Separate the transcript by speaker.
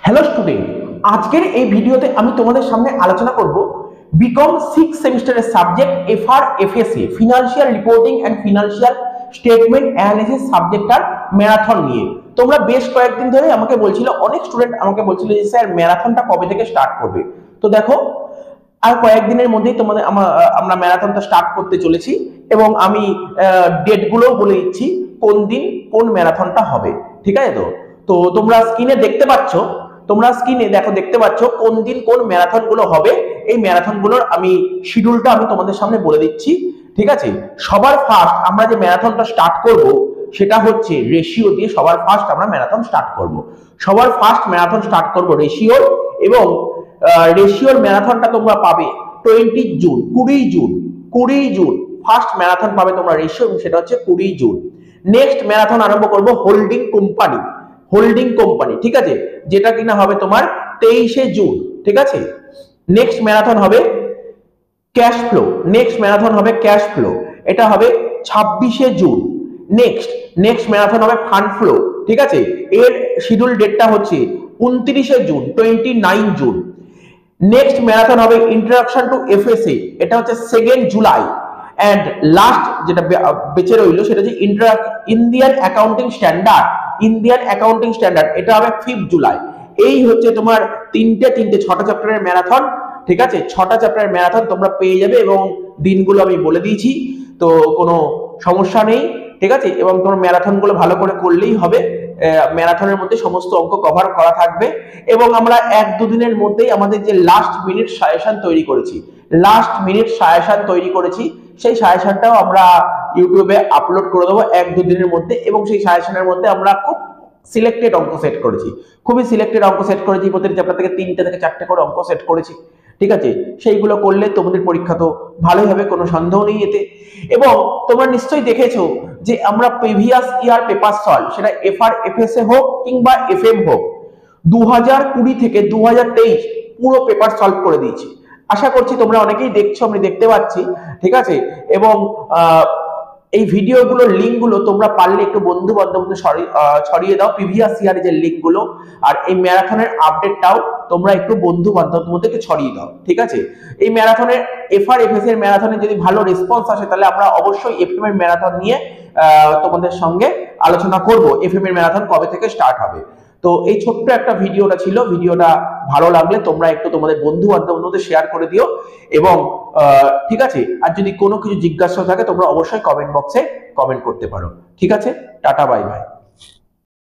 Speaker 1: Hello student, আজকের এই ভিডিওতে আমি তোমাদের সামনে আলোচনা করব বিকম 6 সেমিস্টারের subject FR FSA financial reporting and financial statement analysis সাবজেক্টটার ম্যারাথন নিয়ে। তোমরা বেশ কয়েকদিন ধরে আমাকে বলছিল, অনেক স্টুডেন্ট আমাকে বলছিল যে স্যার ম্যারাথনটা কবে থেকে স্টার্ট করবে। তো দেখো, আর কয়েকদিনের মধ্যেই তোমাদের আমরা ম্যারাথনটা স্টার্ট করতে চলেছি এবং আমি ডেটগুলোও বলে দিচ্ছি কোন দিন কোন ম্যারাথনটা হবে। ঠিক আছে? তো তোমরা স্ক্রিনে দেখতে পাচ্ছ কোন দিন কোন ম্যারাথন গুলো হবে। এই ম্যারাথন গুলোর আমি শিডিউলটা আমি তোমাদের সামনে বলে দিচ্ছি। ঠিক আছে? সবার ফার্স্ট আমরা যে ম্যারাথনটা স্টার্ট করব সেটা হচ্ছে রেশিও দিয়ে। সবার ফার্স্ট আমরা ম্যারাথন স্টার্ট করব রেশিওর, এবং রেশিওর ম্যারাথনটা তোমরা পাবে 20 জুন ফার্স্ট ম্যারাথন পাবে তোমরা রেশিও, এবং সেটা হচ্ছে 20 জুন। নেক্সট ম্যারাথন আরম্ভ করব হোল্ডিং কোম্পানি। ঠিক আছে? যেটা কিনা হবে তোমার 23 জুন। ঠিক আছে? নেক্সট ম্যারাথন হবে ক্যাশ ফ্লো, এটা হবে 26 জুন। নেক্সট ম্যারাথন হবে ফান্ড ফ্লো। ঠিক আছে? এর শিডিউল ডেটটা হচ্ছে 29 জুন, 29 জুন। নেক্সট ম্যারাথন হবে ইন্ট্রোডাকশন টু এফএসএ, এটা হচ্ছে 2 জুলাই। এন্ড লাস্ট যেটা বেঁচে রইল সেটা হচ্ছে ইন্ডিয়ান অ্যাকাউন্টিং স্ট্যান্ডার্ড, এটা হবে 5 জুলাই। এই হচ্ছে তোমার তিনটে 6টা চ্যাপ্টারের ম্যারাথন। ঠিক আছে? 6টা চ্যাপ্টারের ম্যারাথন তোমরা পেয়ে যাবে এবং দিনগুলো আমি বলে দিয়েছি, তো কোনো সমস্যা নেই। ঠিক আছে? এবং তোমার ম্যারাথনগুলো ভালো করে করলেই হবে। ম্যারাথনের মধ্যে সমস্ত অঙ্ক কভার করা থাকবে এবং আমরা 1-2 দিনের মধ্যেই আমাদের যে লাস্ট মিনিট সাজেশন তৈরি করেছি সেই সাজেশনটাও আমরা ইউটিউবে আপলোড করে দেবো 1-2 দিনের মধ্যে। এবং সেই সাজেশনের মধ্যে আমরা খুবই সিলেক্টেড অঙ্ক সেট করেছি। প্রতিটি চ্যাপ্টার থেকে 3টে থেকে 4টে করে অঙ্ক সেট করেছি। ঠিক আছে? সেইগুলো করলে তোমাদের পরীক্ষা তো ভালোই হবে, কোনো সন্দেহ নেই এতে। এবং তোমরা নিশ্চয়ই দেখেছো যে আমরা প্রিভিয়াস ইয়ার পেপার সলভ, সেটা এফআর এফএসএ হোক কিংবা এফএম হোক, 2020 থেকে 2023 পুরো পেপার সলভ করে দিয়েছি। আশা করছি তোমরা অনেকেই দেখছো, আমি দেখতে পাচ্ছি। ঠিক আছে? এবং এই ভিডিওগুলোর লিঙ্কগুলো তোমরা পারলে একটু বন্ধু বান্ধবদের ছড়িয়ে দাও, প্রিভিয়াস ইয়ারের যে লিঙ্কগুলো। আর এই ম্যারাথনের আপডেটটাও তোমরা একটু বন্ধু বান্ধবদের মধ্যে ছড়িয়ে দাও। ঠিক আছে? এই ম্যারাথনের এফআর এফএস এর ম্যারাথনে যদি ভালো রেসপন্স আসে তাহলে আমরা অবশ্যই এফএম এর ম্যারাথন নিয়ে তোমাদের সঙ্গে আলোচনা করব, এফএম এর ম্যারাথন কবে থেকে স্টার্ট হবে। তো এই ছোট্ট একটা ভিডিওটা ছিল। ভিডিওটা ভালো লাগলে তোমরা একটু তোমাদের বন্ধু বান্ধবদের মধ্যে শেয়ার করে দিও। এবং ঠিক আছে, আর যদি কোনো কিছু জিজ্ঞাসা থাকে তোমরা অবশ্যই কমেন্ট বক্সে কমেন্ট করতে পারো। ঠিক আছে? Tata, bye bye.